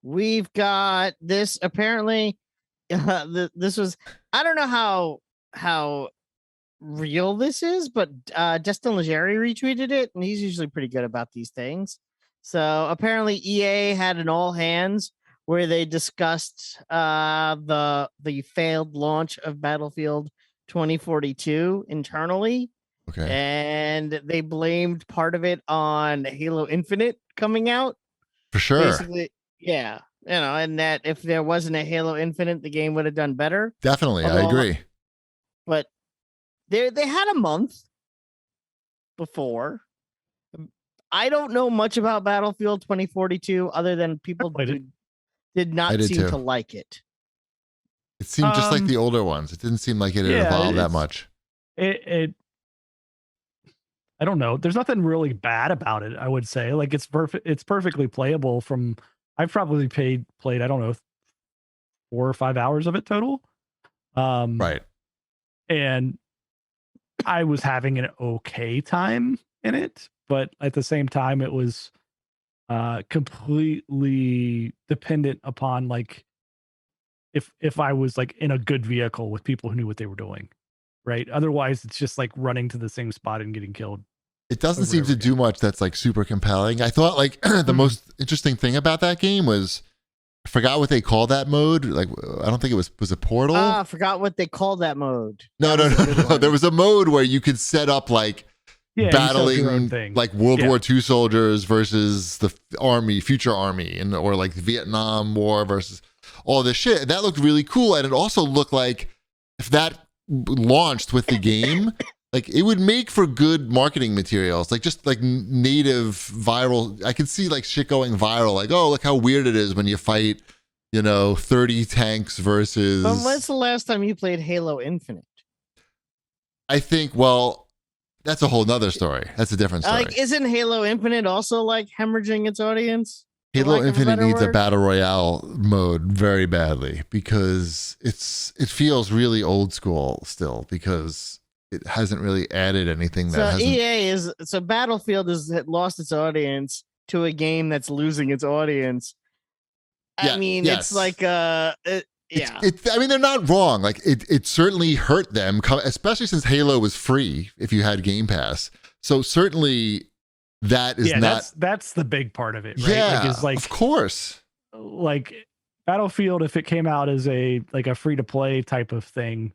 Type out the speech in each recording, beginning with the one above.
We've got this apparently. This was, I don't know how real this is, but Destin Legere retweeted it, and he's usually pretty good about these things. So apparently EA had an all hands where they discussed the failed launch of Battlefield 2042 internally. Okay. And they blamed part of it on Halo Infinite coming out. For sure. Basically, yeah. And that if there wasn't a Halo Infinite, the game would have done better. Definitely, I agree. But they had a month before. I don't know much about Battlefield 2042 other than people did not seem to like it. It seemed just like the older ones. It didn't seem like it had evolved that much. I don't know. There's nothing really bad about it, I would say. Like it's perfectly playable from I've probably played, I don't know, 4 or 5 hours of it total. Right. And I was having an okay time in it, but at the same time, it was completely dependent upon like if I was like in a good vehicle with people who knew what they were doing. Right. Otherwise, it's just like running to the same spot and getting killed. It doesn't seem to do much that's like super compelling. I thought like the most interesting thing about that game was, I forgot what they called that mode. Like, I don't think it was it Portal? I forgot what they called that mode. No. There was a mode where you could set up like battling like World War II soldiers versus the future army, or like the Vietnam War versus all this shit. That looked really cool. And it also looked like if that launched with the game, like it would make for good marketing materials, like just like native viral. I could see like shit going viral, like, oh, look how weird it is when you fight, 30 tanks versus. But when's the last time you played Halo Infinite? I think, well, that's a whole nother story. That's a different story. Like, isn't Halo Infinite also like hemorrhaging its audience? Halo Infinite needs a battle royale mode very badly because it feels really old school still, because it hasn't really added anything that Battlefield has lost its audience to a game that's losing its audience. I mean, yes. It's like I mean, they're not wrong. Like it certainly hurt them, especially since Halo was free if you had Game Pass. So certainly that is not. That's the big part of it, right? Yeah, of course. Like Battlefield, if it came out as a free to play type of thing,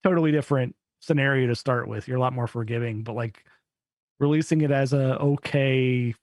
totally different scenario to start with. You're a lot more forgiving, but like releasing it as a okay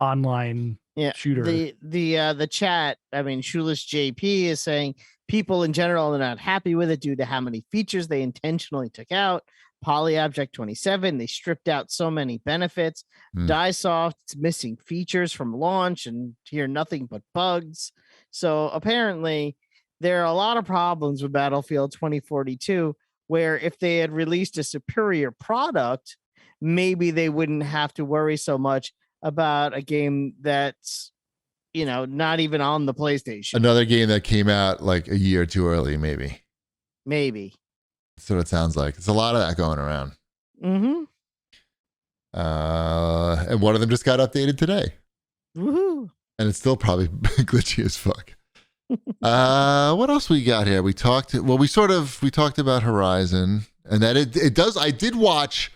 online shooter. The chat, I mean, Shoeless JP is saying people in general are not happy with it due to how many features they intentionally took out. Polyobject 27, they stripped out so many benefits. Diesoft's missing features from launch and hear nothing but bugs. So apparently there are a lot of problems with Battlefield 2042, where if they had released a superior product, maybe they wouldn't have to worry so much about a game that's, not even on the PlayStation. Another game that came out like a year too early, maybe. That's what it sounds like. There's a lot of that going around. Mm-hmm. And one of them just got updated today. Woohoo! And it's still probably glitchy as fuck. What else we got here? We talked about Horizon, and that it does. I did watch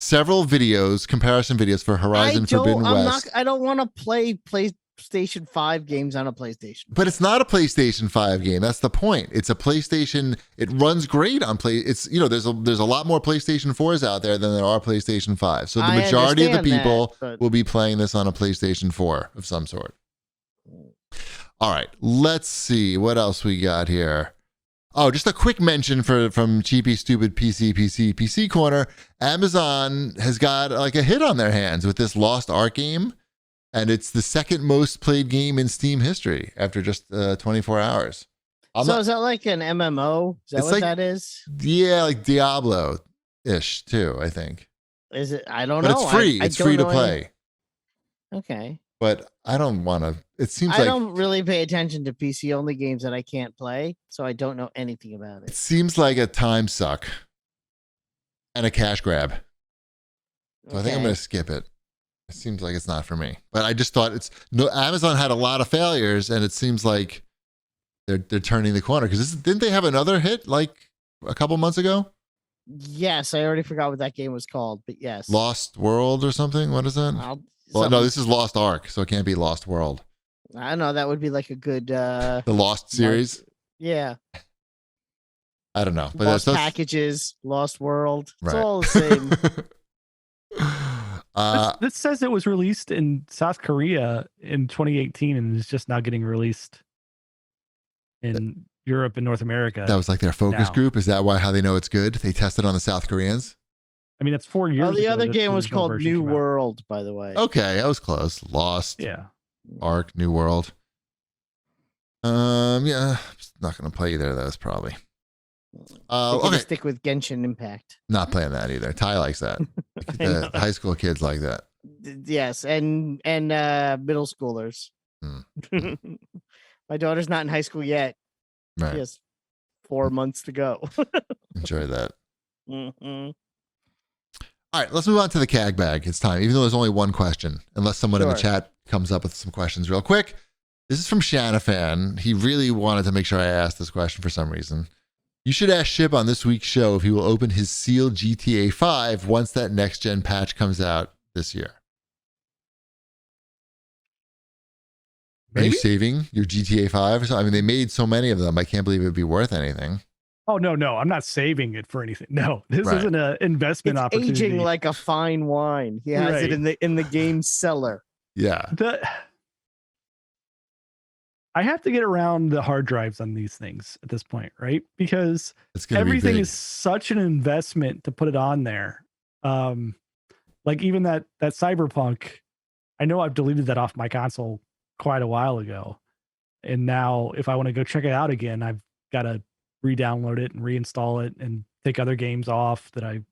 several comparison videos for Horizon Forbidden West. I don't want to play PlayStation 5 games on a PlayStation. But it's not a PlayStation 5 game. That's the point. It's a PlayStation. It runs great on It's there's a lot more PlayStation 4s out there than there are PlayStation 5. So the majority of the people will be playing this on a PlayStation 4 of some sort. All right, let's see what else we got here. Oh, just a quick mention from Cheapy Stupid PC Corner. Amazon has got like a hit on their hands with this Lost Ark game, and it's the second most played game in Steam history after just 24 hours. Is that like an MMO? Is that what that is? Yeah, like Diablo-ish too, I think. Is it? I don't know. But it's free. It's free to play. Okay. But I don't want to. It seems I don't really pay attention to PC only games that I can't play, so I don't know anything about it. It seems like a time suck and a cash grab. So I think I'm going to skip it. It seems like it's not for me. But I just thought Amazon had a lot of failures, and it seems like they're turning the corner. Because didn't they have another hit like a couple months ago? Yes, I already forgot what that game was called, but yes. Lost World or something? What is that? Well, no, this is Lost Ark, so it can't be Lost World. I don't know. That would be like a good... the Lost series? Yeah. I don't know. But Lost Packages, Lost World. It's all the same. This says it was released in South Korea in 2018 and is just now getting released in Europe and North America. That was like their focus group? Is that how they know it's good? They tested on the South Koreans? I mean, that's 4 years ago. The other game was called New World, by the way. Okay, that was close. Lost. Yeah. Ark, New World. Yeah, I'm not going to play either of those probably. Okay. Stick with Genshin Impact. Not playing that either. Ty likes that. The high school kids like that. Yes, and middle schoolers. My daughter's not in high school yet. Right. She has 4 months to go. Enjoy that. Mm-hmm. All right, let's move on to the CAG bag. It's time, even though there's only one question, unless someone in the chat comes up with some questions real quick. This is from Shanafan. He really wanted to make sure I asked this question for some reason. You should ask Ship on this week's show if he will open his sealed GTA 5 once that next-gen patch comes out this year. Maybe? Are you saving your GTA 5? I mean, they made so many of them. I can't believe it would be worth anything. Oh, no. I'm not saving it for anything. No, this isn't an investment opportunity. Aging like a fine wine. He has it in the game cellar. Yeah. I have to get around the hard drives on these things at this point, right? Because everything is such an investment to put it on there. Like even that Cyberpunk, I know I've deleted that off my console quite a while ago. And now if I want to go check it out again, I've got to re-download it and reinstall it and take other games off that I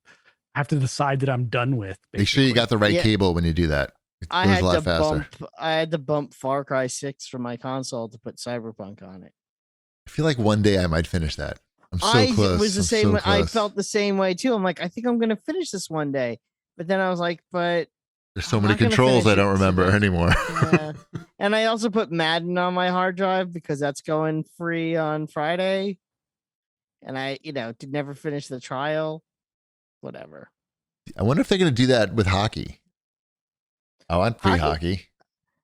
have to decide that I'm done with. Basically. Make sure you got the right cable when you do that. I had to bump Far Cry 6 from my console to put Cyberpunk on it. I feel like one day I might finish that. I'm so close. Was the same way. I felt the same way too. I'm like, I think I'm going to finish this one day. But then I was like, but there's so many controls I don't remember anymore. Yeah. And I also put Madden on my hard drive because that's going free on Friday. And I, did never finish the trial. Whatever. I wonder if they're going to do that with hockey. I want free hockey.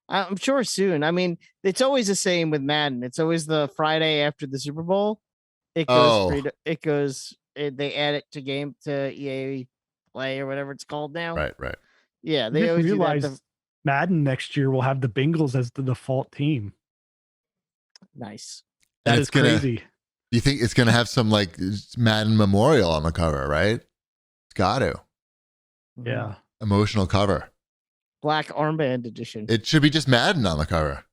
I'm sure soon. I mean, it's always the same with Madden. It's always the Friday after the Super Bowl. It goes free. They add it to EA Play or whatever it's called now. Right. Yeah, they always realize do that. Madden next year will have the Bengals as the default team. Nice. That is crazy. You think it's going to have some like Madden memorial on the cover, right? It's got to. Yeah. Emotional cover. Black armband edition. It should be just Madden on the cover.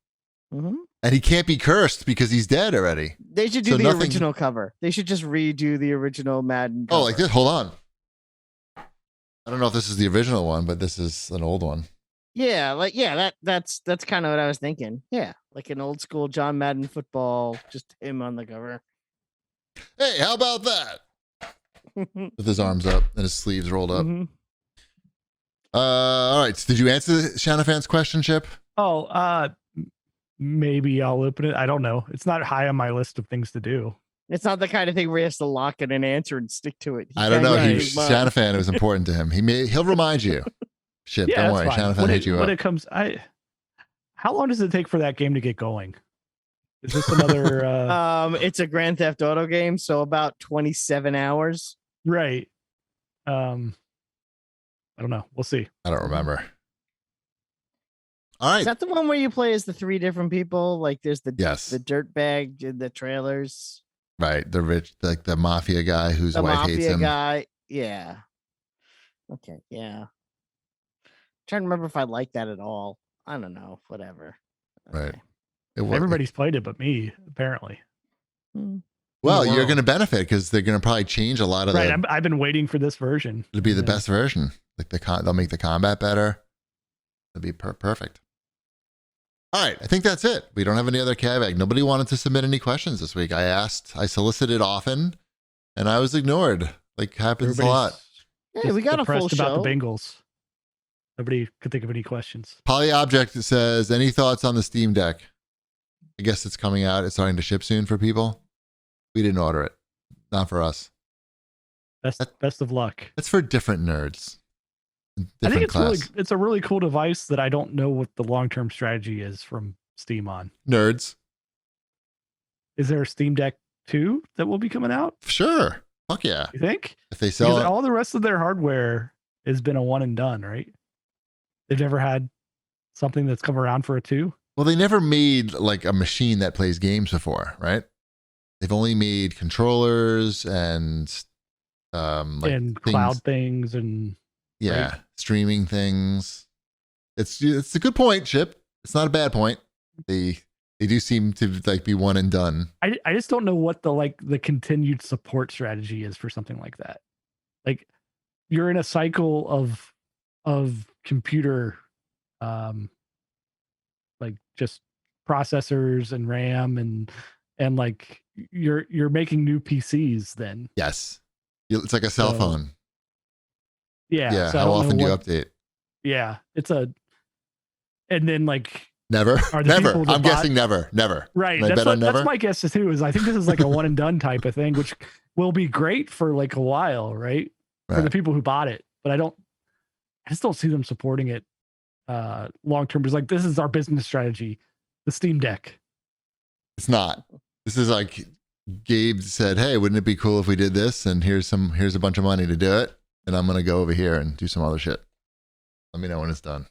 Mm-hmm. And he can't be cursed because he's dead already. They should do the original cover. They should just redo the original Madden cover. Oh, like this? Hold on. I don't know if this is the original one, but this is an old one. Yeah, that's kind of what I was thinking. Yeah, like an old school John Madden football, just him on the cover. Hey, how about that? With his arms up and his sleeves rolled up. Mm-hmm. All right. Did you answer Shanafan's question, Chip? Oh, maybe I'll open it. I don't know. It's not high on my list of things to do. It's not the kind of thing where he has to lock in an answer and stick to it. I don't know. Shanafan, it was important to him. He'll remind you. Chip, don't worry. Shanafan hit you up. When it comes, how long does it take for that game to get going? Is this another? It's a Grand Theft Auto game, so about 27 hours. Right. I don't know. We'll see. I don't remember. All right. Is that the one where you play as the 3 different people? Like there's the dirtbag in the trailers. Right. The rich, like the mafia guy whose wife hates him. The mafia guy. Yeah. Okay. Yeah. I'm trying to remember if I like that at all. I don't know. Whatever. Okay. Right. Everybody's played it but me, apparently. Well, you're going to benefit because they're going to probably change a lot of Right. I've been waiting for this version. It'll be the best version. Like they'll make the combat better. It'll be perfect. All right. I think that's it. We don't have any other CAG. Nobody wanted to submit any questions this week. I solicited often and I was ignored. Like happens a lot. Hey, we got a full show. About the Bengals. Nobody could think of any questions. Polyobject says, any thoughts on the Steam Deck? I guess it's coming out. It's starting to ship soon for people. We didn't order it. Not for us. Best of luck. That's for different nerds. I think it's a really cool device that I don't know what the long-term strategy is from Steam on. Nerds. Is there a Steam Deck 2 that will be coming out? Sure. Fuck yeah. You think? If they sell it, all the rest of their hardware has been a one and done, right? They've never had something that's come around for a 2. Well, they never made like a machine that plays games before, right? They've only made controllers and and cloud things and streaming things. It's a good point, Chip. It's not a bad point. They do seem to like be one and done. I just don't know what the continued support strategy is for something like that. Like you're in a cycle of computer like just processors and RAM and like you're making new PCs then. Yes. It's like a cell phone. Yeah. Yeah. So how often do you update? Yeah. And then like never. I'm guessing never. Right. That's my guess too, is I think this is like a one and done type of thing, which will be great for like a while, right? For the people who bought it. But I just don't see them supporting it long term. It's like, this is our business strategy, the Steam Deck. It's not. This is like Gabe said, hey, wouldn't it be cool if we did this? And here's a bunch of money to do it. And I'm going to go over here and do some other shit. Let me know when it's done.